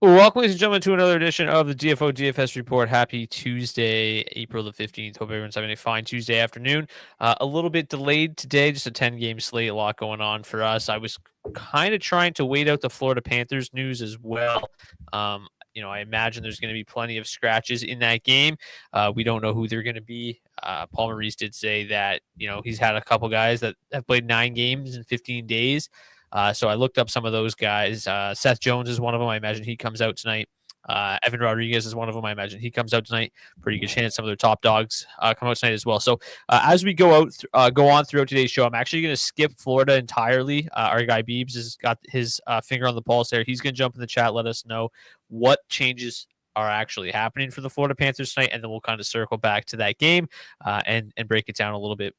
Welcome, ladies and gentlemen, to another edition of the DFO DFS Report. Happy Tuesday, April the 15th. Hope everyone's having a fine Tuesday afternoon. A little bit delayed today, just a 10-game slate, a lot going on for us. I was kind of trying to wait out the Florida Panthers news as well. I imagine there's going to be plenty of scratches in that game. We don't know who they're going to be. Paul Maurice did say that, he's had a couple guys that have played 9 games in 15 days. So I looked up some of those guys. Seth Jones is one of them. I imagine he comes out tonight. Evan Rodriguez is one of them. I imagine he comes out tonight. Pretty good chance some of their top dogs come out tonight as well. So as we go on throughout today's show, I'm actually going to skip Florida entirely. Our guy Beebs has got his finger on the pulse there. He's going to jump in the chat, let us know what changes are actually happening for the Florida Panthers tonight, and then we'll kind of circle back to that game and break it down a little bit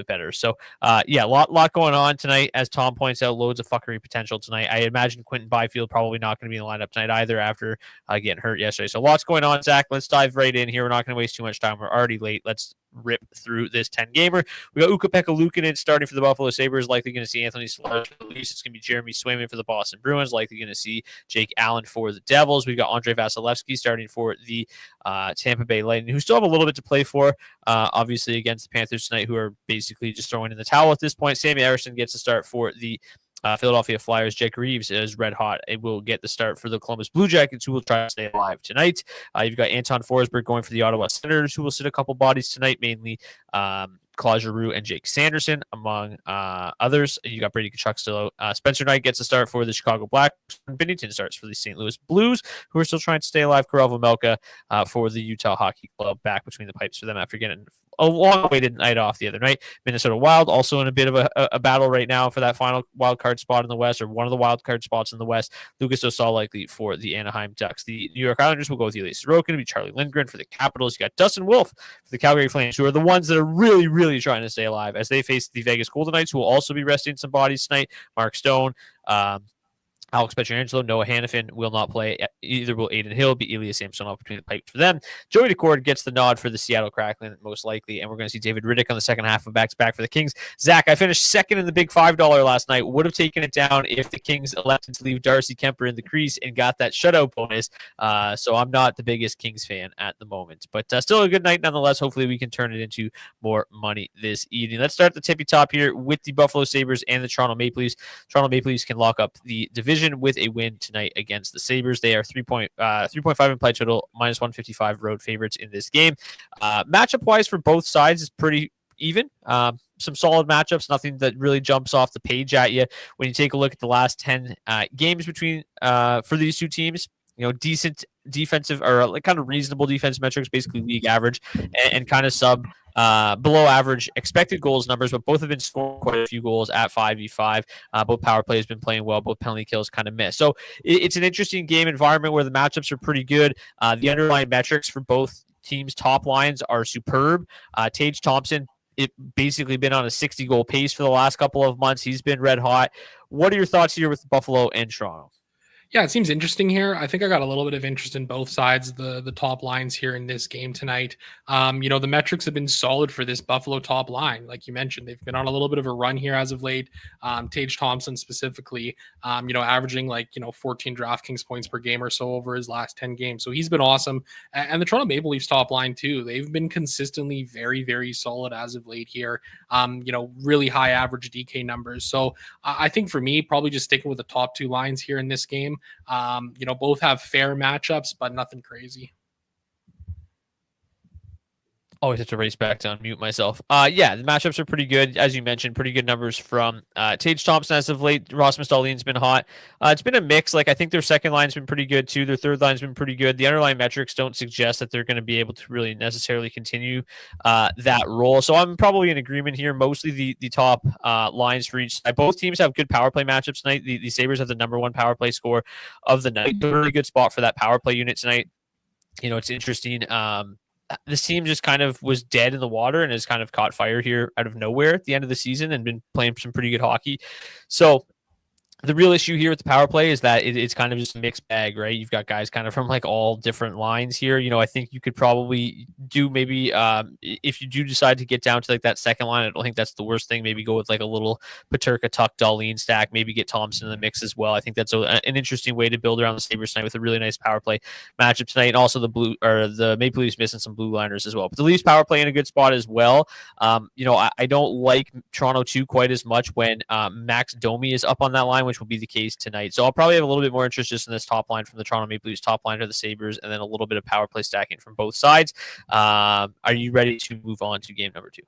better. So a lot going on tonight, as Tom points out. Loads of fuckery potential tonight. I imagine Quentin Byfield probably not going to be in the lineup tonight either after getting hurt yesterday. So lots going on, Zach. Let's dive right in here. We're not going to waste too much time. We're already late. Let's rip through this 10-gamer. We got Ukko-Pekka Luukkonen starting for the Buffalo Sabres. Likely going to see Anthony Solari for the Leafs. It's going to be Jeremy Swayman for the Boston Bruins. Likely going to see Jake Allen for the Devils. We've got Andre Vasilevsky starting for the Tampa Bay Lightning, who still have a little bit to play for, obviously against the Panthers tonight, who are basically just throwing in the towel at this point. Sammy Harrison gets to start for the Philadelphia Flyers. Jake Reeves is red hot. It will get the start for the Columbus Blue Jackets, who will try to stay alive tonight. You've got Anton Forsberg going for the Ottawa Senators, who will sit a couple bodies tonight, mainly Claude Giroux and Jake Sanderson, among others. You got Brady Tkachuk still out. Spencer Knight gets a start for the Chicago Blackhawks. Binnington starts for the St. Louis Blues, who are still trying to stay alive. Karel Vejmelka for the Utah Hockey Club, back between the pipes for them after getting a long-awaited night off the other night. Minnesota Wild also in a bit of a battle right now for that final wild card spot in the West, or one of the wild card spots in the West. Lucas Osal likely for the Anaheim Ducks. The New York Islanders will go with Ilya Sorokin. It'll be Charlie Lindgren for the Capitals. You got Dustin Wolf for the Calgary Flames, who are the ones that are really, really trying to stay alive as they face the Vegas Golden Knights, who will also be resting some bodies tonight. Mark Stone, Alex Pietrangelo, Noah Hannafin will not play. Either will Aiden Hill, be Ilya Samsonov between the pipes for them. Joey Decord gets the nod for the Seattle Kraken, most likely, and we're going to see David Riddick on the second half of back-to-back for the Kings. Zach, I finished second in the big $5 last night. Would have taken it down if the Kings elected to leave Darcy Kemper in the crease and got that shutout bonus. So I'm not the biggest Kings fan at the moment, but still a good night nonetheless. Hopefully we can turn it into more money this evening. Let's start at the tippy top here with the Buffalo Sabres and the Toronto Maple Leafs. Toronto Maple Leafs can lock up the division with a win tonight against the Sabres. They are 3.5 implied total, minus 155 road favorites in this game. Matchup wise for both sides is pretty even. Some solid matchups, nothing that really jumps off the page at you when you take a look at the last 10 games between for these two teams. Decent defensive, or kind of reasonable defense metrics, basically league average, and kind of below average expected goals numbers, but both have been scoring quite a few goals at 5v5. Both power plays been playing well, both penalty kills kind of miss. So it's an interesting game environment where the matchups are pretty good. The underlying metrics for both teams' top lines are superb. Tage Thompson, it basically been on a 60-goal pace for the last couple of months. He's been red hot. What are your thoughts here with Buffalo and Toronto? Yeah, it seems interesting here. I think I got a little bit of interest in both sides, the top lines here in this game tonight. The metrics have been solid for this Buffalo top line. Like you mentioned, they've been on a little bit of a run here as of late. Tage Thompson specifically, averaging 14 DraftKings points per game or so over his last 10 games. So he's been awesome. And the Toronto Maple Leafs top line too. They've been consistently very, very solid as of late here. Really high average DK numbers. So I think for me, probably just sticking with the top two lines here in this game. Both have fair matchups, but nothing crazy. Always have to race back to unmute myself. The matchups are pretty good. As you mentioned, pretty good numbers from Tage Thompson as of late. Rasmus Dahlin's been hot. It's been a mix. I think their second line's been pretty good too. Their third line's been pretty good. The underlying metrics don't suggest that they're going to be able to really necessarily continue that role. So I'm probably in agreement here. Mostly the top lines for each side. Both teams have good power play matchups tonight. The Sabres have the number one power play score of the night. A really good spot for that power play unit tonight. It's interesting. This team just kind of was dead in the water and has kind of caught fire here out of nowhere at the end of the season and been playing some pretty good hockey. So The real issue here with the power play is that it's kind of just a mixed bag, right? You've got guys kind of from like all different lines here. I think you could probably do maybe if you do decide to get down to like that second line, I don't think that's the worst thing. Maybe go with like a little Paterka, Tuck, Darlene stack. Maybe get Thompson in the mix as well. I think that's an interesting way to build around the Sabres tonight with a really nice power play matchup tonight. And also the Maple Leafs missing some blue liners as well. But the Leafs power play in a good spot as well. I don't like Toronto 2 quite as much when Max Domi is up on that line, which will be the case tonight. So I'll probably have a little bit more interest just in this top line from the Toronto Maple Leafs, top line to the Sabres, and then a little bit of power play stacking from both sides. Are you ready to move on to game number 2?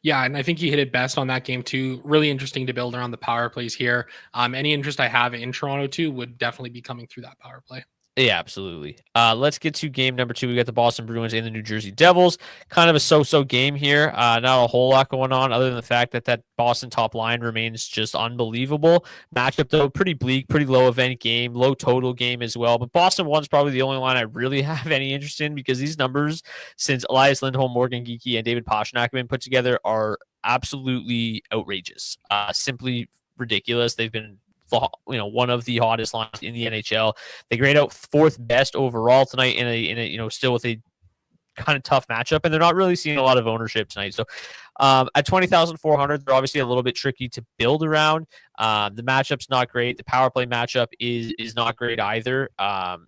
Yeah, and I think you hit it best on that game too. Really interesting to build around the power plays here. Any interest I have in Toronto too would definitely be coming through that power play. Yeah, absolutely. Let's get to game number 2. We got the Boston Bruins and the New Jersey Devils. Kind of a so-so game here. Not a whole lot going on other than the fact that Boston top line remains just unbelievable. Matchup, though, pretty bleak, pretty low event game, low total game as well. But Boston 1's probably the only line I really have any interest in because these numbers, since Elias Lindholm, Morgan Geekie, and David Pastrnak have been put together, are absolutely outrageous. Simply ridiculous. They've been one of the hottest lines in the NHL. They grade out 4th best overall tonight in a still with a kind of tough matchup, and they're not really seeing a lot of ownership tonight. So at 20,400, they're obviously a little bit tricky to build around. The matchup's not great. The power play matchup is not great either.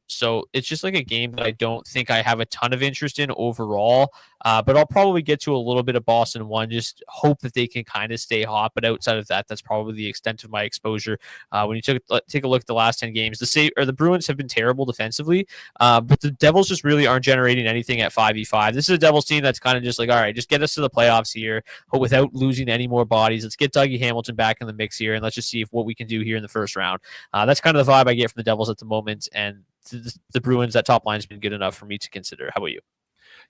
So it's just like a game that I don't think I have a ton of interest in overall. But I'll probably get to a little bit of Boston 1. Just hope that they can kind of stay hot. But outside of that, that's probably the extent of my exposure. When you take a look at the last 10 games, the Bruins have been terrible defensively, but the Devils just really aren't generating anything at 5v5. This is a Devils team that's kind of just like, all right, just get us to the playoffs here, but without losing any more bodies. Let's get Dougie Hamilton back in the mix here, and let's just see what we can do here in the first round. That's kind of the vibe I get from the Devils at the moment, and the Bruins, that top line has been good enough for me to consider. How about you?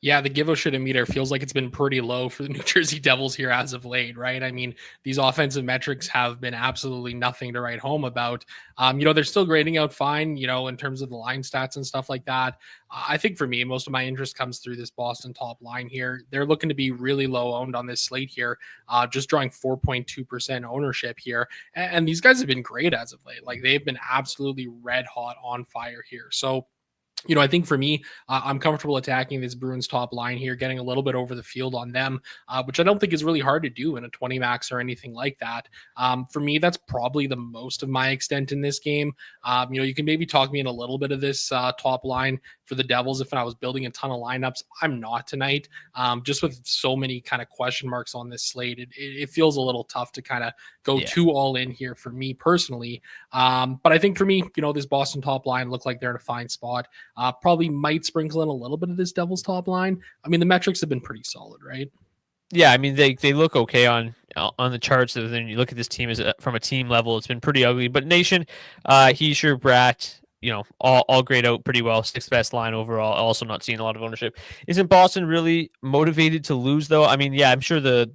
Yeah, the give a shit meter feels like it's been pretty low for the New Jersey Devils here as of late, right? I mean, these offensive metrics have been absolutely nothing to write home about. They're still grading out fine, in terms of the line stats and stuff like that. I think for me, most of my interest comes through this Boston top line here. They're looking to be really low owned on this slate here, just drawing 4.2% ownership here. And these guys have been great as of late. Like they've been absolutely red hot on fire here. So, I think for me, I'm comfortable attacking this Bruins top line here, getting a little bit over the field on them, which I don't think is really hard to do in a 20 max or anything like that. For me, that's probably the most of my extent in this game. You can maybe talk me in a little bit of this top line for the Devils if I was building a ton of lineups. I'm not tonight. Just with so many kind of question marks on this slate, it feels a little tough to kind of go too all in here for me personally. But I think for me, this Boston top line look like they're in a fine spot. Probably might sprinkle in a little bit of this Devils top line. I mean, the metrics have been pretty solid, right? Yeah, I mean they look okay on the charts. Then you look at this team from a team level, it's been pretty ugly. But Nation, Heischer, Bratt, all grayed out pretty well. 6th best line overall. Also not seeing a lot of ownership. Isn't Boston really motivated to lose though? I mean, yeah, I'm sure the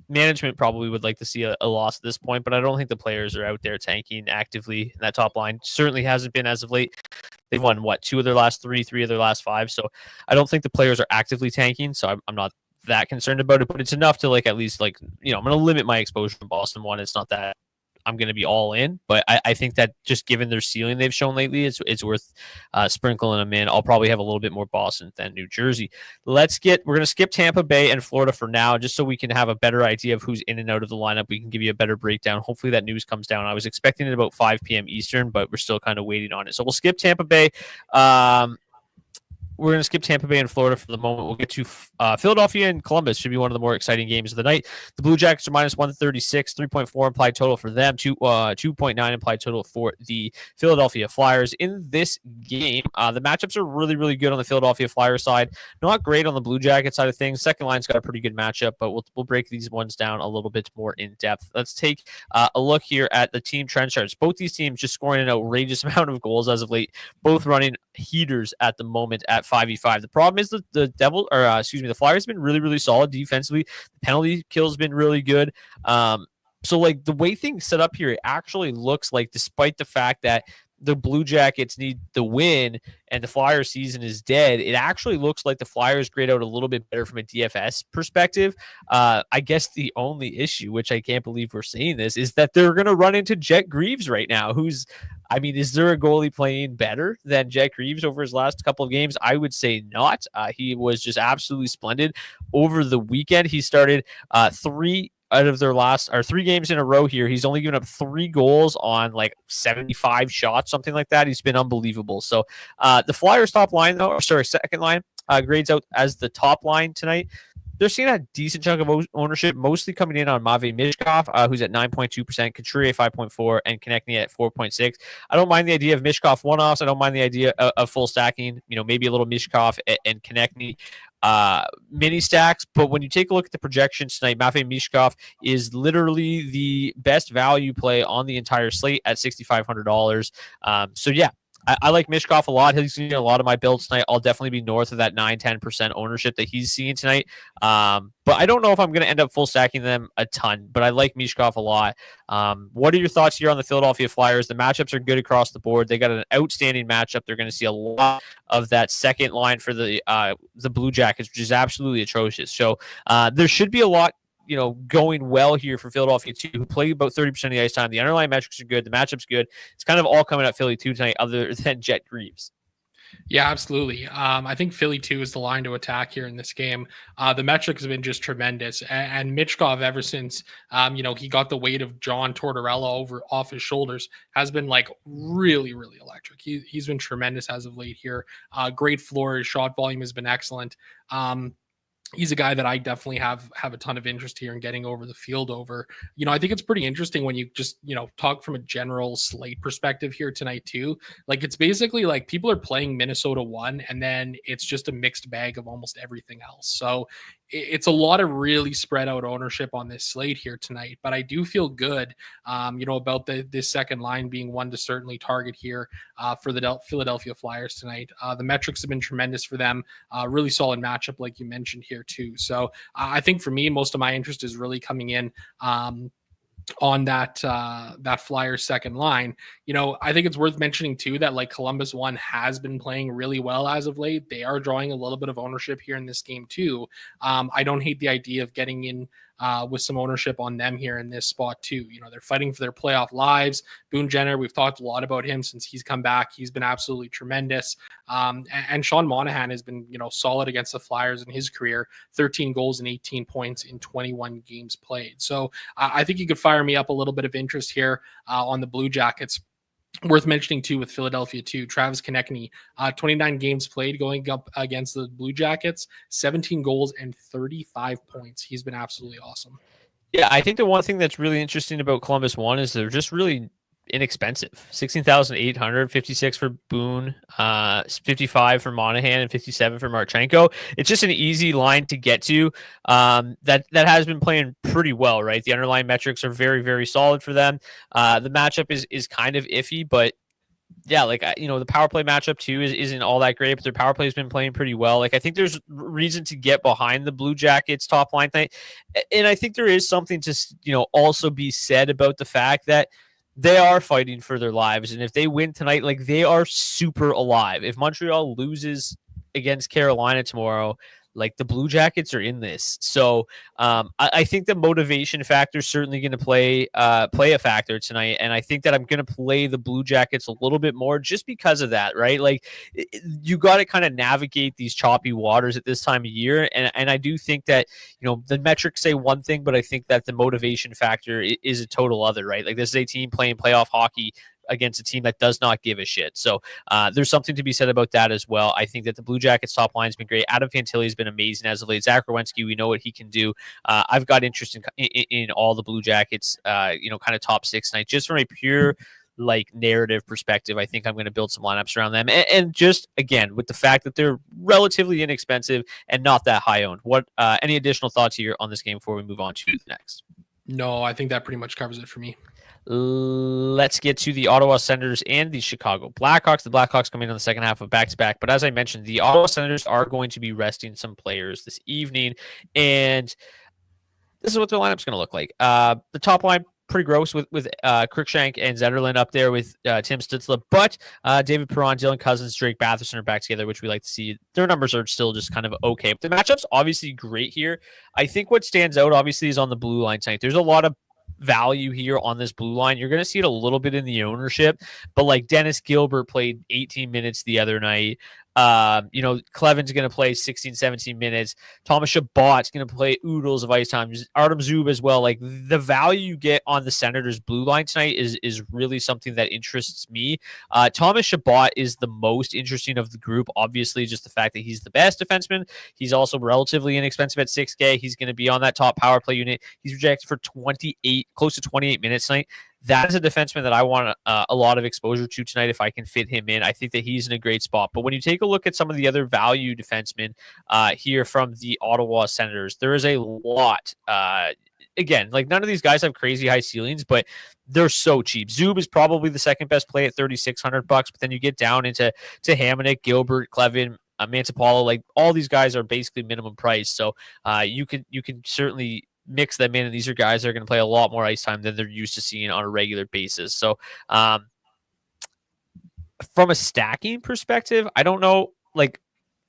management probably would like to see a loss at this point, but I don't think the players are out there tanking actively. And that top line certainly hasn't been as of late. They've won 2 of their last 3 of their last 5. So I don't think the players are actively tanking. So I'm not that concerned about it, but it's enough to at least I'm going to limit my exposure to Boston 1. It's not that I'm going to be all in, but I think that just given their ceiling they've shown lately, it's worth sprinkling them in. I'll probably have a little bit more Boston than New Jersey. We're going to skip Tampa Bay and Florida for now, just so we can have a better idea of who's in and out of the lineup. We can give you a better breakdown. Hopefully that news comes down. I was expecting it about 5 p.m. Eastern, but we're still kind of waiting on it. So we'll skip Tampa Bay. We're going to skip Tampa Bay and Florida for the moment. We'll get to Philadelphia and Columbus. Should be one of the more exciting games of the night. The Blue Jackets are minus 136, 3.4 implied total for them, 2.9 implied total for the Philadelphia Flyers. In this game, the matchups are really, really good on the Philadelphia Flyers side. Not great on the Blue Jacket side of things. Second line's got a pretty good matchup, but we'll break these ones down a little bit more in depth. Let's take a look here at the team trend charts. Both these teams just scoring an outrageous amount of goals as of late, both running heaters at the moment at 5v5. The problem is that the the Flyers have been really, really solid defensively. The penalty kill has been really good. So the way things set up here, it actually looks like, despite the fact that the Blue Jackets need the win and the Flyers season is dead, it actually looks like the Flyers grade out a little bit better from a DFS perspective. I guess the only issue, which I can't believe we're saying this, is that they're going to run into Jet Greaves right now, is there a goalie playing better than Jet Greaves over his last couple of games? I would say not. He was just absolutely splendid over the weekend. He started 3 out of their last 3 games in a row here. He's only given up 3 goals on like 75 shots, something like that. He's been unbelievable. So the Flyers top line, second line, grades out as the top line tonight. They're seeing a decent chunk of ownership, mostly coming in on Matvei Michkov, who's at 9.2%, Couturier 5.4%, and Konechny at 4.6%. I don't mind the idea of Michkov one-offs. I don't mind the idea of full stacking, maybe a little Michkov and Konechny mini stacks. But when you take a look at the projections tonight, Matvei Michkov is literally the best value play on the entire slate at $6,500. So yeah, I like Michkov a lot. He's getting a lot of my builds tonight. I'll definitely be north of that 9-10% ownership that he's seeing tonight. But I don't know if I'm going to end up full stacking them a ton, but I like Michkov a lot. What are your thoughts here on the Philadelphia Flyers? The matchups are good across the board. They got an outstanding matchup. They're going to see a lot of that second line for the Blue Jackets, which is absolutely atrocious. So there should be a lot going well here for Philadelphia too, who play about 30% of the ice time. The underlying metrics are good. The matchup's good. It's kind of all coming at Philly too tonight, other than Jet Greaves. Yeah, absolutely. I think Philly 2 is the line to attack here in this game. The metrics have been just tremendous. And Michkov, ever since, he got the weight of John Tortorella off his shoulders, has been like really, really electric. He's been tremendous as of late here. Great floor. His shot volume has been excellent. He's a guy that I definitely have a ton of interest here in getting over the field over. I think it's pretty interesting when you just, talk from a general slate perspective here tonight too. Like it's basically like people are playing Minnesota 1 and then it's just a mixed bag of almost everything else. So it's a lot of really spread out ownership on this slate here tonight, but I do feel good, about this second line being one to certainly target here for the Philadelphia Flyers tonight. The metrics have been tremendous for them. Really solid matchup, like you mentioned here too. So I think for me, most of my interest is really coming in on that Flyers second line. I think it's worth mentioning too that like Columbus 1 has been playing really well as of late. They are drawing a little bit of ownership here in this game too. I don't hate the idea of getting in with some ownership on them here in this spot too. They're fighting for their playoff lives. Boone Jenner, we've talked a lot about him since he's come back. He's been absolutely tremendous. And Sean Monahan has been, solid against the Flyers in his career, 13 goals and 18 points in 21 games played. So I think you could fire me up a little bit of interest here on the Blue Jackets. Worth mentioning too with Philadelphia too, Travis Konechny, 29 games played going up against the Blue Jackets, 17 goals and 35 points. He's been absolutely awesome. Yeah, I think the one thing that's really interesting about Columbus 1 is they're just really inexpensive. 16,800, 56 for Boone, 55 for Monahan, and 57 for Marchenko. It's just an easy line to get to. That has been playing pretty well, right? The underlying metrics are very, very solid for them. The matchup is kind of iffy, but yeah, the power play matchup too isn't all that great, but their power play has been playing pretty well. I think there's reason to get behind the Blue Jackets top line thing. And I think there is something to, also be said about the fact that they are fighting for their lives. And if they win tonight, they are super alive. If Montreal loses against Carolina tomorrow, the Blue Jackets are in this. So I think the motivation factor is certainly going to play a factor tonight. And I think that I'm going to play the Blue Jackets a little bit more just because of that, right? You got to kind of navigate these choppy waters at this time of year. And I do think that, the metrics say one thing, but I think that the motivation factor is a total other, right? This is a team playing playoff hockey against a team that does not give a shit. So there's something to be said about that as well. I think that the Blue Jackets top line has been great. Adam Fantilli has been amazing as of late. Zach Werenski, we know what he can do. I've got interest in all the Blue Jackets, kind of top 6 tonight, just from a pure narrative perspective. I think I'm going to build some lineups around them. And just again, with the fact that they're relatively inexpensive and not that high owned. What any additional thoughts here on this game before we move on to the next? No, I think that pretty much covers it for me. Let's get to the Ottawa Senators and the Chicago Blackhawks. The Blackhawks come in on the second half of back-to-back, but as I mentioned, the Ottawa Senators are going to be resting some players this evening, and this is what their lineup's going to look like. The top line, pretty gross with Cruikshank and Zetterlund up there with Tim Stützle, but David Perron, Dylan Cousins, Drake Batherson are back together, which we like to see. Their numbers are still just kind of okay. But the matchup's obviously great here. I think what stands out, obviously, is on the blue line tonight. There's a lot of value here on this blue line. You're going to see it a little bit in the ownership, but like Dennis Gilbert played 18 minutes the other night. Cleven's going to play 16, 17 minutes. Thomas Chabot's going to play oodles of ice time. Artem Zub as well. Like the value you get on the Senators blue line tonight is really something that interests me. Thomas Chabot is the most interesting of the group. Obviously, just the fact that he's the best defenseman. He's also relatively inexpensive at 6K. He's going to be on that top power play unit. He's projected for close to 28 minutes tonight. That is a defenseman that I want a lot of exposure to tonight if I can fit him in. I think that he's in a great spot. But when you take a look at some of the other value defensemen here from the Ottawa Senators, there is a lot. Again, like none of these guys have crazy high ceilings, but they're so cheap. Zub is probably the second best play at $3,600, but then you get down into Hamonic, Gilbert, Clevin, Mantipalo. Like all these guys are basically minimum price. So you can certainly mix them in, and these are guys that are going to play a lot more ice time than they're used to seeing on a regular basis. So from a stacking perspective, I don't know like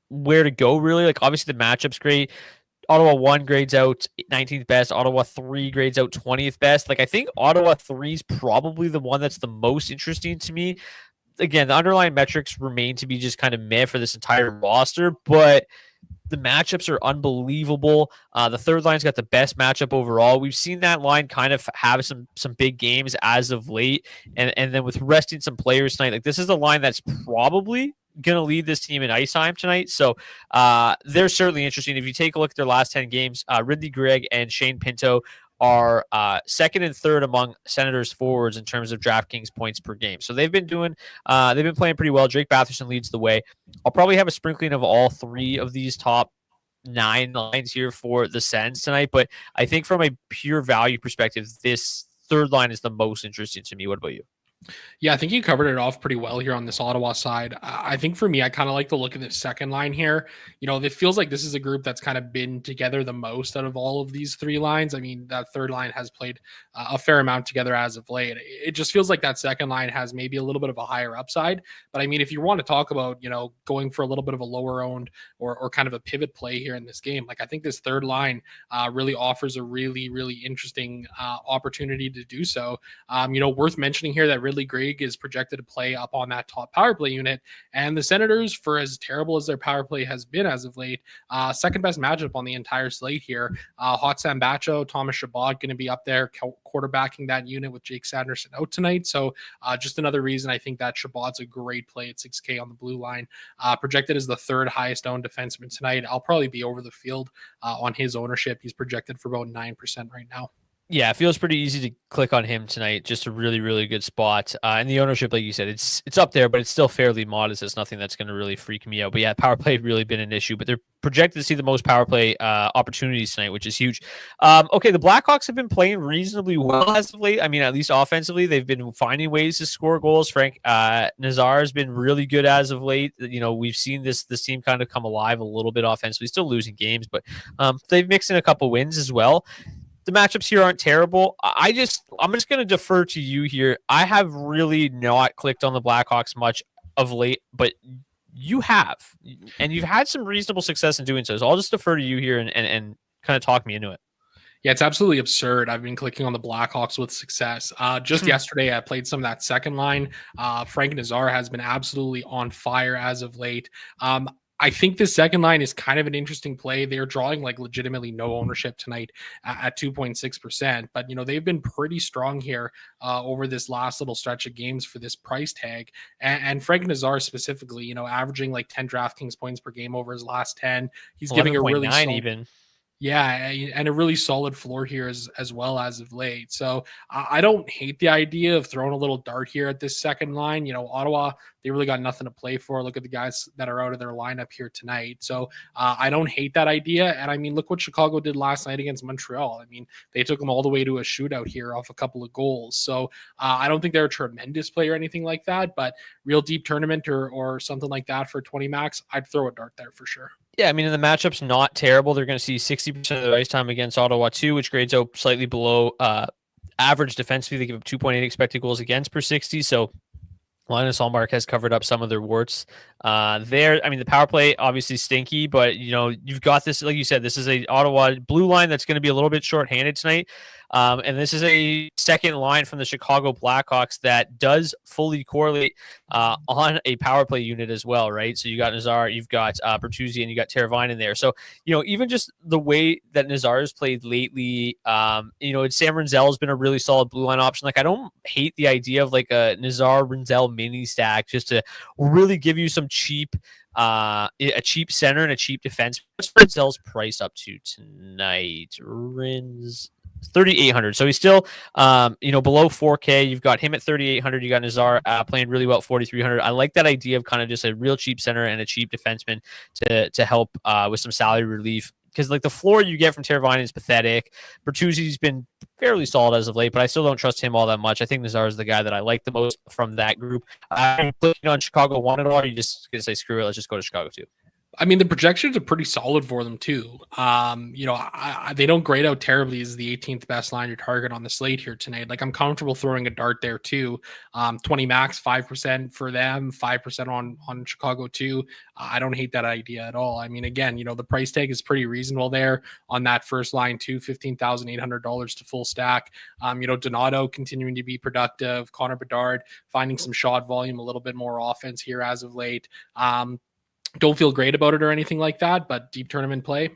where to go really. Like obviously the matchup's great. Ottawa 1 grades out 19th best. Ottawa 3 grades out 20th best. Like I think Ottawa 3 is probably the one that's the most interesting to me. Again, the underlying metrics remain to be just kind of meh for this entire roster, but the matchups are unbelievable. The third line's got the best matchup overall. We've seen that line kind of have some big games as of late. And then with resting some players tonight, like this is the line that's probably going to lead this team in ice time tonight. So they're certainly interesting. If you take a look at their last 10 games, Ridley Gregg and Shane Pinto are second and third among Senators forwards in terms of DraftKings points per game. So they've been playing pretty well. Drake Batherson leads the way. I'll probably have a sprinkling of all three of these top 9 lines here for the Sens tonight. But I think from a pure value perspective, this third line is the most interesting to me. What about you? Yeah, I think you covered it off pretty well here on this Ottawa side. I think for me, I kind of like the look of the second line here. It feels like this is a group that's kind of been together the most out of all of these 3 lines. I mean, that third line has played a fair amount together as of late. It just feels like that second line has maybe a little bit of a higher upside. But I mean, if you want to talk about, going for a little bit of a lower owned or kind of a pivot play here in this game, like I think this third line really offers a really, really interesting opportunity to do so. Worth mentioning here that Ridley Gregg is projected to play up on that top power play unit, and the Senators, for as terrible as their power play has been as of late, second best matchup on the entire slate here. Hot Sam Bacho, Thomas Chabot going to be up there quarterbacking that unit with Jake Sanderson out tonight. So just another reason I think that Chabot's a great play at 6K on the blue line. Projected as the third highest owned defenseman tonight. I'll probably be over the field on his ownership. He's projected for about 9% right now. Yeah, it feels pretty easy to click on him tonight. Just a really, really good spot. And the ownership, like you said, it's up there, but it's still fairly modest. It's nothing that's going to really freak me out. But yeah, power play really been an issue. But they're projected to see the most power play opportunities tonight, which is huge. Okay, the Blackhawks have been playing reasonably well as of late. I mean, at least offensively, they've been finding ways to score goals. Frank Nazar has been really good as of late. We've seen this team kind of come alive a little bit offensively. Still losing games, but they've mixed in a couple wins as well. The matchups here aren't terrible. I'm just going to defer to you here. I have really not clicked on the Blackhawks much of late, but you have, and you've had some reasonable success in doing so. So I'll just defer to you here and kind of talk me into it. Yeah, it's absolutely absurd. I've been clicking on the Blackhawks with success. Just yesterday, I played some of that second line. Frank Nazar has been absolutely on fire as of late. I think the second line is kind of an interesting play. They're drawing like legitimately no ownership tonight at 2.6%, but they've been pretty strong here over this last little stretch of games for this price tag. And Frank Nazar specifically, averaging like 10 DraftKings points per game over his last 10. He's giving a really solid, yeah, and a really solid floor here as well as of late. So I don't hate the idea of throwing a little dart here at this second line. Ottawa, they really got nothing to play for. Look at the guys that are out of their lineup here tonight. So I don't hate that idea. And I mean, look what Chicago did last night against Montreal. I mean, they took them all the way to a shootout here off a couple of goals. So I don't think they're a tremendous play or anything like that, but real deep tournament or something like that for 20 max, I'd throw a dart there for sure. Yeah, I mean, the matchup's not terrible. They're going to see 60% of their ice time against Ottawa 2, which grades out slightly below average defensively. They give up 2.8 expected goals against per 60. So Linus Ullmark has covered up some of their warts there. I mean, the power play obviously stinky, but you've got this, like you said, this is a Ottawa blue line that's going to be a little bit shorthanded tonight. And this is a second line from the Chicago Blackhawks that does fully correlate on a power play unit as well, right? So you got Nazar, you've got Bertuzzi, and you got Teravainen in there. So, even just the way that Nazar has played lately, Sam Rinzel has been a really solid blue line option. Like, I don't hate the idea of like a Nazar Rinzel mini stack just to really give you some cheap a cheap center and a cheap defense. What's Rinzel's price up to tonight? Rins 3,800. So he's still below 4K. You've got him at 3,800. You got Nazar playing really well at 4,300. I like that idea of kind of just a real cheap center and a cheap defenseman to help with some salary relief. Because like the floor you get from Teravainen is pathetic. Bertuzzi's been fairly solid as of late, but I still don't trust him all that much. I think Nazar is the guy that I like the most from that group. I'm clicking on Chicago 1 at all. Or are you just gonna say screw it? Let's just go to Chicago 2. I mean, the projections are pretty solid for them too. They don't grade out terribly as the 18th best line your target on the slate here tonight. Like, I'm comfortable throwing a dart there too. 20 max, 5% for them, 5% on Chicago too. I don't hate that idea at all. I mean, again, the price tag is pretty reasonable there on that first line too, $15,800 to full stack. Donato continuing to be productive. Connor Bedard finding some shot volume, a little bit more offense here as of late. Don't feel great about it or anything like that, but deep tournament play,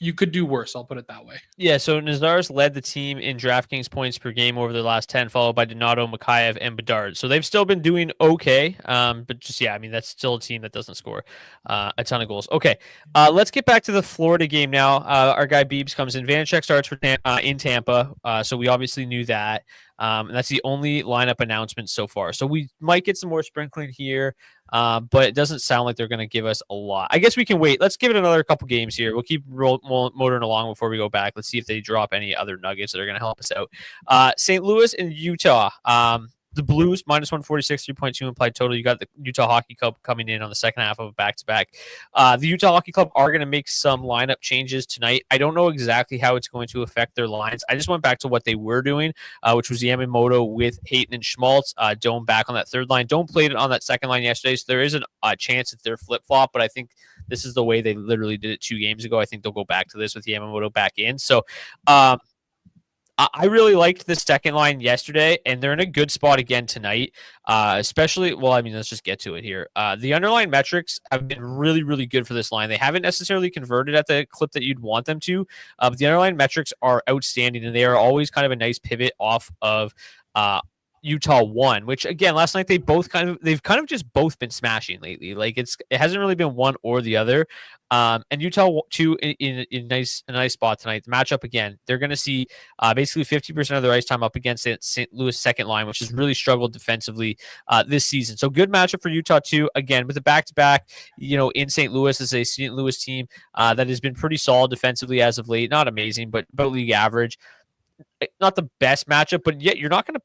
you could do worse. I'll put it that way. Yeah, so Nazar's led the team in DraftKings points per game over the last 10, followed by Donato, Mikheyev, and Bedard. So they've still been doing okay, but just, I mean, that's still a team that doesn't score a ton of goals. Okay, let's get back to the Florida game now. Our guy Beebs comes in. Vanacek starts for in Tampa, so we obviously knew that. And that's the only lineup announcement so far. So we might get some more sprinkling here, but it doesn't sound like they're going to give us a lot. I guess we can wait. Let's give it another couple games here. We'll keep motoring along before we go back. Let's see if they drop any other nuggets that are going to help us out. St. Louis and Utah. The Blues, minus 146, 3.2 implied total. You got the Utah Hockey Club coming in on the second half of a back-to-back. The Utah Hockey Club are going to make some lineup changes tonight. I don't know exactly how it's going to affect their lines. I just went back to what they were doing, which was Yamamoto with Hayton and Schmaltz. Dome back on that third line. Dome played it on that second line yesterday, so there is a chance that they're flip-flop, but I think this is the way they literally did it 2 games ago. I think they'll go back to this with Yamamoto back in. So, I really liked the second line yesterday, and they're in a good spot again tonight, especially, let's just get to it here. The underlying metrics have been really, really good for this line. They haven't necessarily converted at the clip that you'd want them to, but the underlying metrics are outstanding, and they are always kind of a nice pivot off of Utah 1, which again, last night they've kind of just both been smashing lately. Like it hasn't really been one or the other. And Utah 2 in a nice spot tonight. The matchup again, they're going to see basically 50% of their ice time up against the St. Louis second line, which has really struggled defensively this season. So good matchup for Utah 2 again with the back-to-back. In St. Louis is a St. Louis team that has been pretty solid defensively as of late. Not amazing, but about league average. Not the best matchup, but yet you're not going to.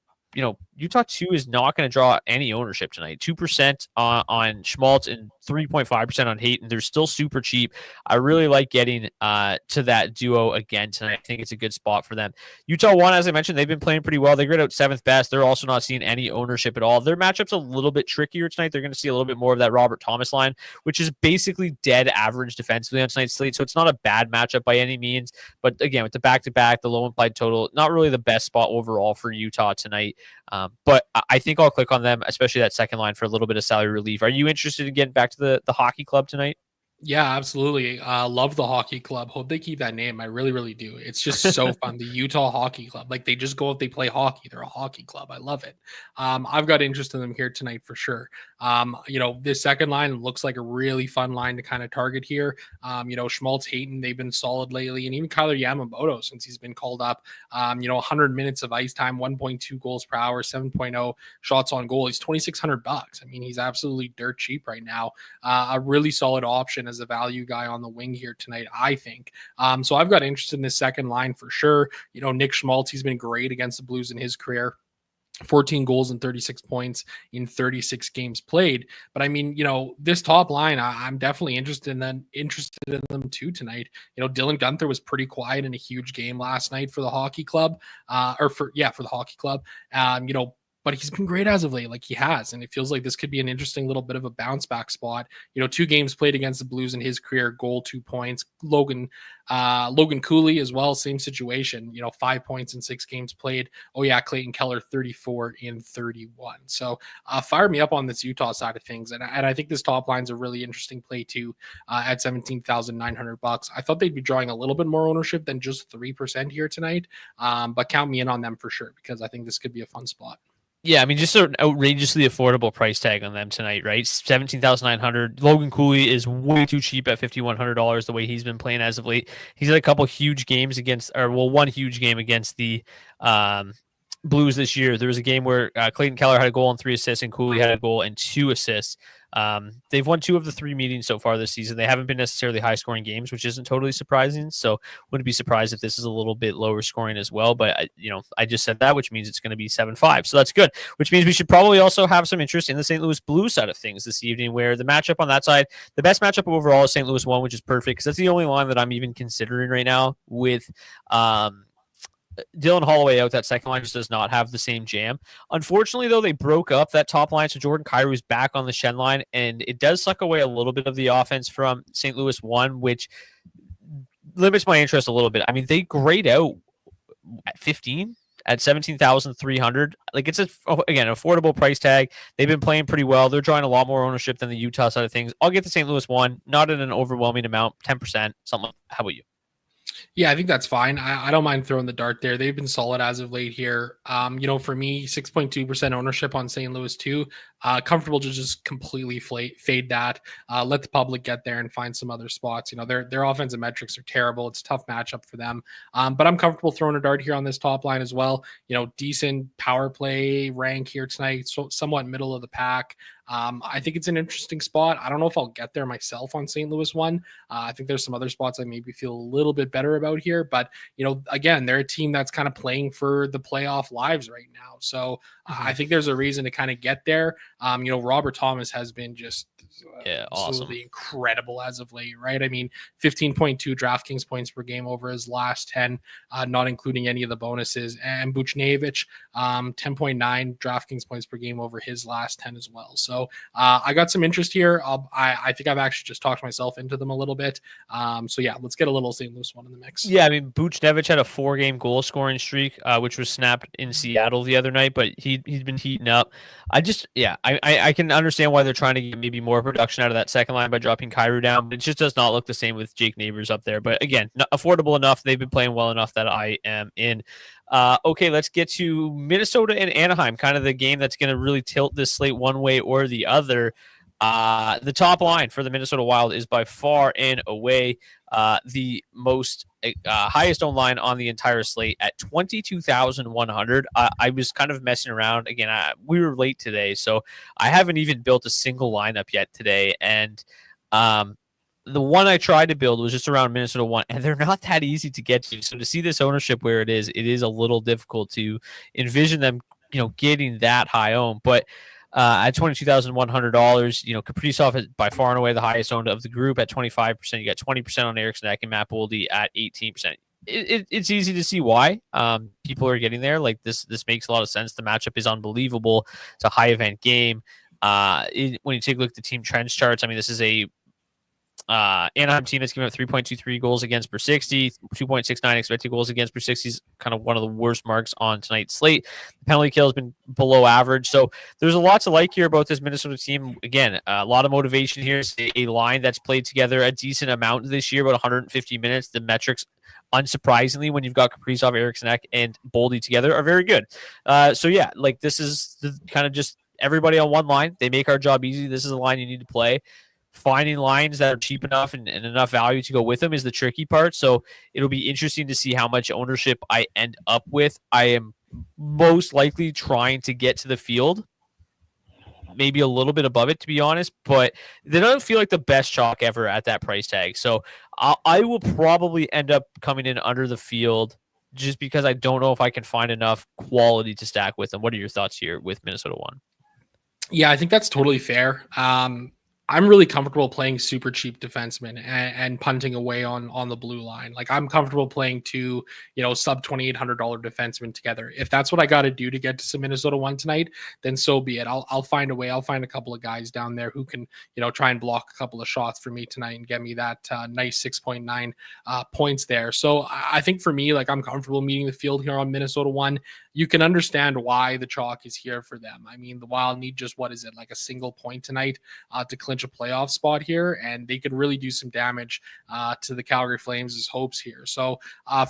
Utah 2 is not going to draw any ownership tonight. 2% on Schmaltz and 3.5% on Hayton. They're still super cheap. I really like getting to that duo again tonight. I think it's a good spot for them. Utah 1, as I mentioned, they've been playing pretty well. They grid out 7th best. They're also not seeing any ownership at all. Their matchup's a little bit trickier tonight. They're going to see a little bit more of that Robert Thomas line, which is basically dead average defensively on tonight's slate. So it's not a bad matchup by any means. But again, with the back-to-back, the low implied total, not really the best spot overall for Utah tonight. But I think I'll click on them, especially that second line, for a little bit of salary relief. Are you interested in getting back to the hockey club tonight? Yeah, absolutely. Love the hockey club. Hope they keep that name. I really, really do. It's just so fun. The Utah Hockey Club. Like, they just go out, they play hockey. They're a hockey club. I love it. I've got interest in them here tonight for sure. This second line looks like a really fun line to kind of target here. Schmaltz, Hayton, they've been solid lately. And even Kyler Yamamoto, since he's been called up, 100 minutes of ice time, 1.2 goals per hour, 7.0 shots on goal. He's $2,600. I mean, he's absolutely dirt cheap right now. A really solid option as a value guy on the wing here tonight, I think. So I've got interest in this second line for sure. Nick Schmaltz, he's been great against the Blues in his career. 14 goals and 36 points in 36 games played. But I mean, this top line, I'm definitely interested in them too tonight. Dylan Guenther was pretty quiet in a huge game last night for the hockey club, for the hockey club. But he's been great as of late, like he has. And it feels like this could be an interesting little bit of a bounce back spot. 2 games played against the Blues in his career, goal, 2 points. Logan Cooley as well, same situation, 5 points in 6 games played. Oh yeah, Clayton Keller, 34 in 31. So fire me up on this Utah side of things. And I think this top line's a really interesting play too, at $17,900. I thought they'd be drawing a little bit more ownership than just 3% here tonight. But count me in on them for sure, because I think this could be a fun spot. Yeah, I mean, just an outrageously affordable price tag on them tonight, right? 17,900. Logan Cooley is way too cheap at $5,100 the way he's been playing as of late. He's had a couple huge games one huge game against the Blues this year. There was a game where Clayton Keller had a goal and 3 assists, and Cooley had a goal and 2 assists. They've won 2 of the 3 meetings so far this season. They haven't been necessarily high scoring games, which isn't totally surprising. So wouldn't be surprised if this is a little bit lower scoring as well. But I just said that, which means it's going to be 7-5. So that's good, which means we should probably also have some interest in the St. Louis Blues side of things this evening, where the matchup on that side, the best matchup overall is St. Louis 1, which is perfect because that's the only line that I'm even considering right now with, Dylan Holloway out. That second line just does not have the same jam. Unfortunately, though, they broke up that top line, so Jordan Kyrie's back on the Shen line, and it does suck away a little bit of the offense from St. Louis 1, which limits my interest a little bit. I mean, they grade out at 15 at 17,300. Like, it's again affordable price tag. They've been playing pretty well. They're drawing a lot more ownership than the Utah side of things. I'll get the St. Louis 1, not in an overwhelming amount, 10%, something like that. How about you? Yeah, I think that's fine. I don't mind throwing the dart there. They've been solid as of late here. For me, 6.2% ownership on St. Louis too. Comfortable to just completely fade that. Let the public get there and find some other spots. Their offensive metrics are terrible. It's a tough matchup for them. But I'm comfortable throwing a dart here on this top line as well. Decent power play rank here tonight, so somewhat middle of the pack. I think it's an interesting spot. I don't know if I'll get there myself on St. Louis 1. I think there's some other spots I maybe feel a little bit better about here, but again, they're a team that's kind of playing for the playoff lives right now. So I think there's a reason to kind of get there. Robert Thomas has been just absolutely incredible as of late, right? I mean, 15.2 DraftKings points per game over his last 10, not including any of the bonuses. And Buchnevich, 10.9 DraftKings points per game over his last 10 as well. So I got some interest here. I think I've actually just talked myself into them a little bit. So yeah, let's get a little St. Louis 1 in the mix. Yeah, I mean, Buchnevich had a 4-game goal scoring streak, which was snapped in Seattle the other night, but he's been heating up. I can understand why they're trying to get maybe more production out of that second line by dropping Kyrou down, but it just does not look the same with Jake Neighbors up there. But again, affordable enough. They've been playing well enough that I am in. Okay, let's get to Minnesota and Anaheim, kind of the game that's going to really tilt this slate one way or the other. The top line for the Minnesota Wild is by far and away the most highest owned line on the entire slate at 22,100. I was kind of messing around again. We were late today, so I haven't even built a single lineup yet today. And the one I tried to build was just around Minnesota 1, and they're not that easy to get to. So to see this ownership where it is a little difficult to envision them, getting that high owned. But at $22,100, Kaprizov is by far and away the highest owned of the group at 25%. You got 20% on Eriksson and Matt Boldy at 18%. It's easy to see why people are getting there. Like this makes a lot of sense. The matchup is unbelievable. It's a high event game. When you take a look at the team trends charts, I mean, this is a Anaheim team that's given up 3.23 goals against per 60, 2.69 expected goals against per 60 is kind of one of the worst marks on tonight's slate. The penalty kill has been below average. So there's a lot to like here about this Minnesota team. Again, a lot of motivation here. It's a line that's played together a decent amount this year, about 150 minutes. The metrics, unsurprisingly, when you've got Kaprizov, Eriksson, and Boldy together, are very good. So yeah, like this is kind of just everybody on one line. They make our job easy. This is a line you need to play. Finding lines that are cheap enough and enough value to go with them is the tricky part. So it'll be interesting to see how much ownership I end up with. I am most likely trying to get to the field, maybe a little bit above it, to be honest, but they don't feel like the best chalk ever at that price tag. So I will probably end up coming in under the field just because I don't know if I can find enough quality to stack with them. What are your thoughts here with Minnesota 1? Yeah, I think that's totally fair. I'm really comfortable playing super cheap defensemen and punting away on the blue line. Like I'm comfortable playing two, sub $2,800 defensemen together. If that's what I got to do to get to some Minnesota 1 tonight, then so be it. I'll find a way. I'll find a couple of guys down there who can, try and block a couple of shots for me tonight and get me that nice 6.9 points there. So I think for me, like I'm comfortable meeting the field here on Minnesota 1. You can understand why the chalk is here for them. I mean, the Wild need just, like a single point tonight to clinch a playoff spot here, and they could really do some damage to the Calgary Flames' hopes here. So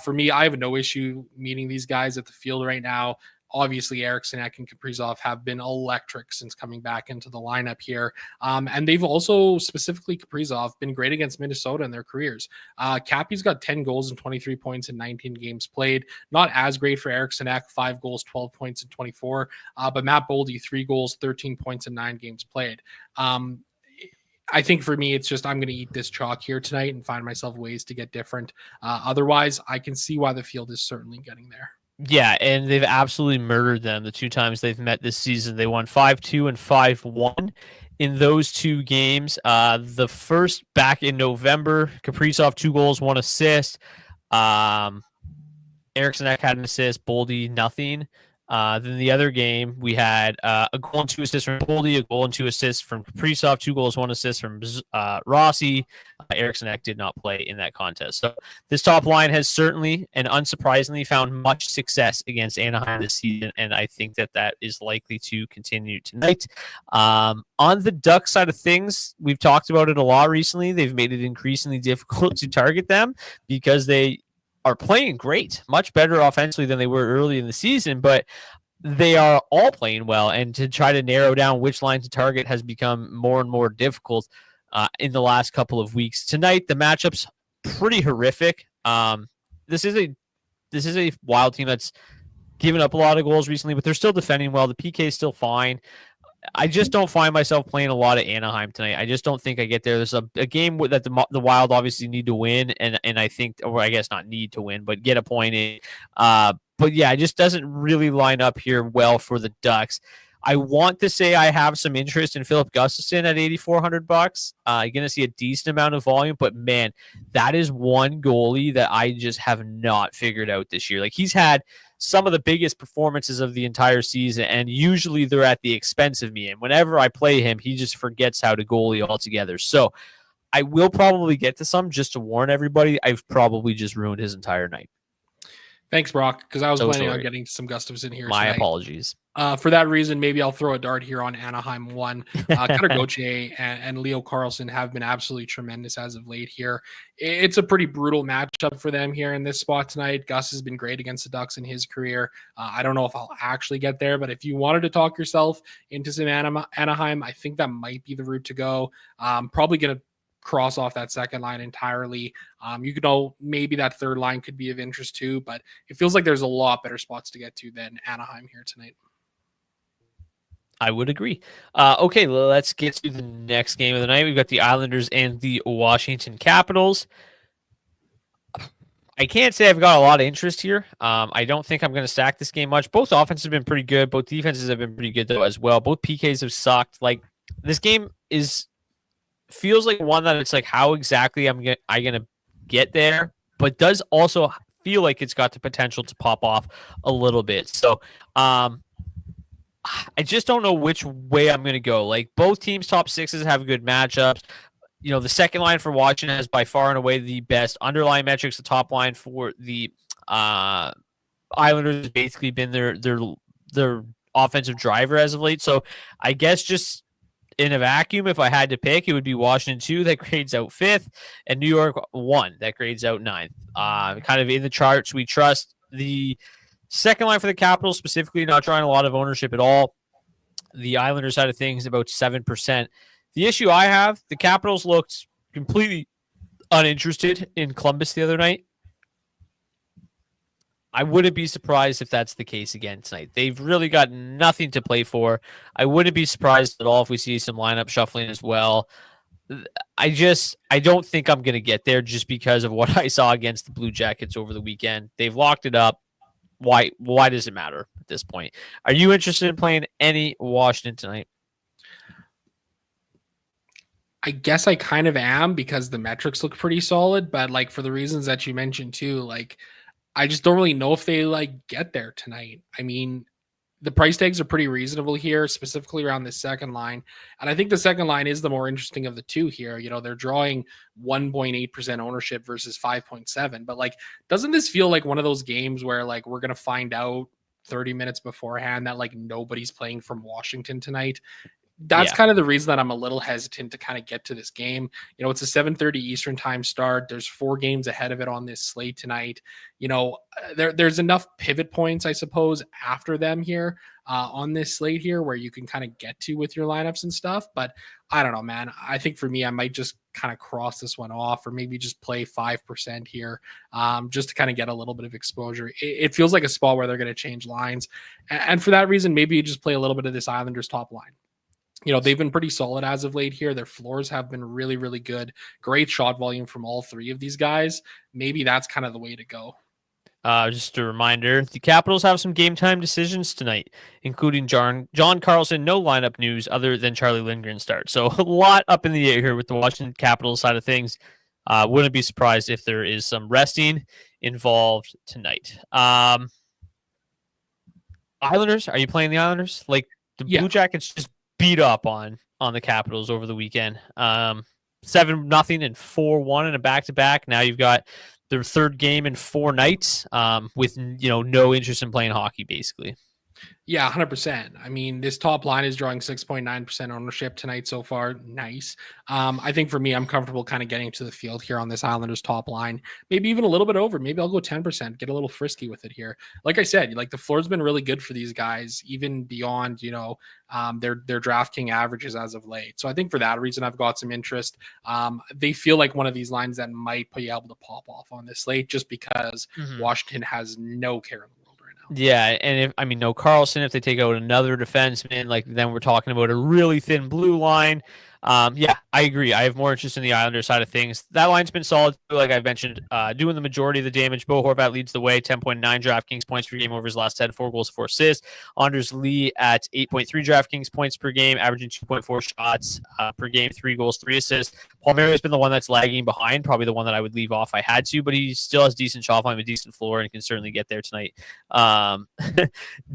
for me, I have no issue meeting these guys at the field right now. Obviously, Eriksson and Kaprizov have been electric since coming back into the lineup here. And they've also, specifically Kaprizov, been great against Minnesota in their careers. Cappy's got 10 goals and 23 points in 19 games played. Not as great for Eriksson, 5 goals, 12 points in 24. But Matt Boldy, 3 goals, 13 points in 9 games played. I think for me, it's just I'm going to eat this chalk here tonight and find myself ways to get different. Otherwise, I can see why the field is certainly getting there. Yeah, and they've absolutely murdered them the 2 times they've met this season. They won 5-2 and 5-1 in those 2 games. The first back in November, Kaprizov 2 goals, 1 assist. Eriksson had an assist, Boldy nothing. Then the other game, we had a goal and 2 assists from Boldy, a goal and 2 assists from Kaprizov, 2 goals, 1 assist from Rossi. Eriksson did not play in that contest. So this top line has certainly and unsurprisingly found much success against Anaheim this season, and I think that is likely to continue tonight. On the Ducks side of things, we've talked about it a lot recently. They've made it increasingly difficult to target them because they are playing great, much better offensively than they were early in the season, but they are all playing well, and to try to narrow down which line to target has become more and more difficult in the last couple of weeks. Tonight, the matchup's pretty horrific. This is a Wild team that's given up a lot of goals recently, but they're still defending well. The PK is still fine. I just don't find myself playing a lot of Anaheim tonight. I just don't think I get there. There's a game that the Wild obviously need to win, and I think, or I guess not need to win, but get a point in. But yeah, it just doesn't really line up here well for the Ducks. I want to say I have some interest in Philip Gustafsson at $8,400. You're going to see a decent amount of volume, but man, that is one goalie that I just have not figured out this year. Like, he's had some of the biggest performances of the entire season, and usually they're at the expense of me. And whenever I play him, he just forgets how to goalie altogether. So I will probably get to some, just to warn everybody. I've probably just ruined his entire night. Thanks, Brock, because I was planning on getting some Gustafsson here. My apologies. For that reason, maybe I'll throw a dart here on Anaheim 1. Cutter Gauthier and Leo Carlsson have been absolutely tremendous as of late here. It's a pretty brutal matchup for them here in this spot tonight. Gus has been great against the Ducks in his career. I don't know if I'll actually get there, but if you wanted to talk yourself into some Anaheim, I think that might be the route to go. Probably going to cross off that second line entirely. You could know maybe that third line could be of interest too, but it feels like there's a lot better spots to get to than Anaheim here tonight. I would agree. Okay, let's get to the next game of the night. We've got the Islanders and the Washington Capitals. I can't say I've got a lot of interest here. I don't think I'm going to stack this game much. Both offenses have been pretty good. Both defenses have been pretty good though as well. Both PKs have sucked. Like, this game feels like one that it's like, how exactly I'm going to get there, but does also feel like it's got the potential to pop off a little bit. So I just don't know which way I'm going to go. Like, both teams' top sixes have good matchups. The second line for Washington has by far and away the best underlying metrics. The top line for the Islanders has basically been their offensive driver as of late. So I guess just in a vacuum, if I had to pick, it would be Washington 2 that grades out 5th and New York 1 that grades out 9th. Kind of in the charts, we trust the second line for the Capitals, specifically not drawing a lot of ownership at all. The Islanders side of things, about 7%. The issue I have, the Capitals looked completely uninterested in Columbus the other night. I wouldn't be surprised if that's the case again tonight. They've really got nothing to play for. I wouldn't be surprised at all if we see some lineup shuffling as well. I don't think I'm going to get there just because of what I saw against the Blue Jackets over the weekend. They've locked it up. Why does it matter at this point? Are you interested in playing any Washington tonight? I guess I kind of am because the metrics look pretty solid, but like for the reasons that you mentioned too, like I just don't really know if they like get there tonight. I mean, the price tags are pretty reasonable here, specifically around the second line. And I think the second line is the more interesting of the two here. You know, they're drawing 1.8% ownership versus 5.7. But like, doesn't this feel like one of those games where like we're gonna find out 30 minutes beforehand that like nobody's playing from Washington tonight? That's Yeah. kind of the reason that I'm a little hesitant to kind of get to this game. You know, it's a 7:30 Eastern time start. There's 4 games ahead of it on this slate tonight. You know, there's enough pivot points, I suppose, after them here on this slate here where you can kind of get to with your lineups and stuff. But I don't know, man. I think for me, I might just kind of cross this one off or maybe just play 5% here just to kind of get a little bit of exposure. It feels like a spot where they're going to change lines. And for that reason, maybe you just play a little bit of this Islanders top line. You know, they've been pretty solid as of late here. Their floors have been really, really good. Great shot volume from all 3 of these guys. Maybe that's kind of the way to go. Just a reminder, the Capitals have some game time decisions tonight, including John Carlson. No lineup news other than Charlie Lindgren start. So a lot up in the air here with the Washington Capitals side of things. Wouldn't be surprised if there is some resting involved tonight. Islanders, are you playing the Islanders? Like the Blue Jackets just beat up on the Capitals over the weekend. 7-0 and 4-1 in a back-to-back. Now you've got their third game in 4 nights with no interest in playing hockey, basically. Yeah, 100%. I mean, this top line is drawing 6.9% ownership tonight so far. Nice. I think for me, I'm comfortable kind of getting to the field here on this Islanders top line. Maybe even a little bit over. Maybe I'll go 10%, get a little frisky with it here. Like I said, like the floor's been really good for these guys, even beyond, their DraftKings averages as of late. So I think for that reason, I've got some interest. They feel like one of these lines that might be able to pop off on this slate just because Washington has no care in the world. Yeah, and no Carlson, if they take out another defenseman, like then we're talking about a really thin blue line. Yeah, I agree. I have more interest in the Islanders side of things. That line's been solid, like I've mentioned, doing the majority of the damage. Bo Horvat leads the way, 10.9 DraftKings points per game over his last 10, 4 goals, 4 assists. Anders Lee at 8.3 DraftKings points per game, averaging 2.4 shots per game, 3 goals, 3 assists. Palmieri has been the one that's lagging behind, probably the one that I would leave off if I had to, but he still has decent shot volume, a decent floor, and can certainly get there tonight.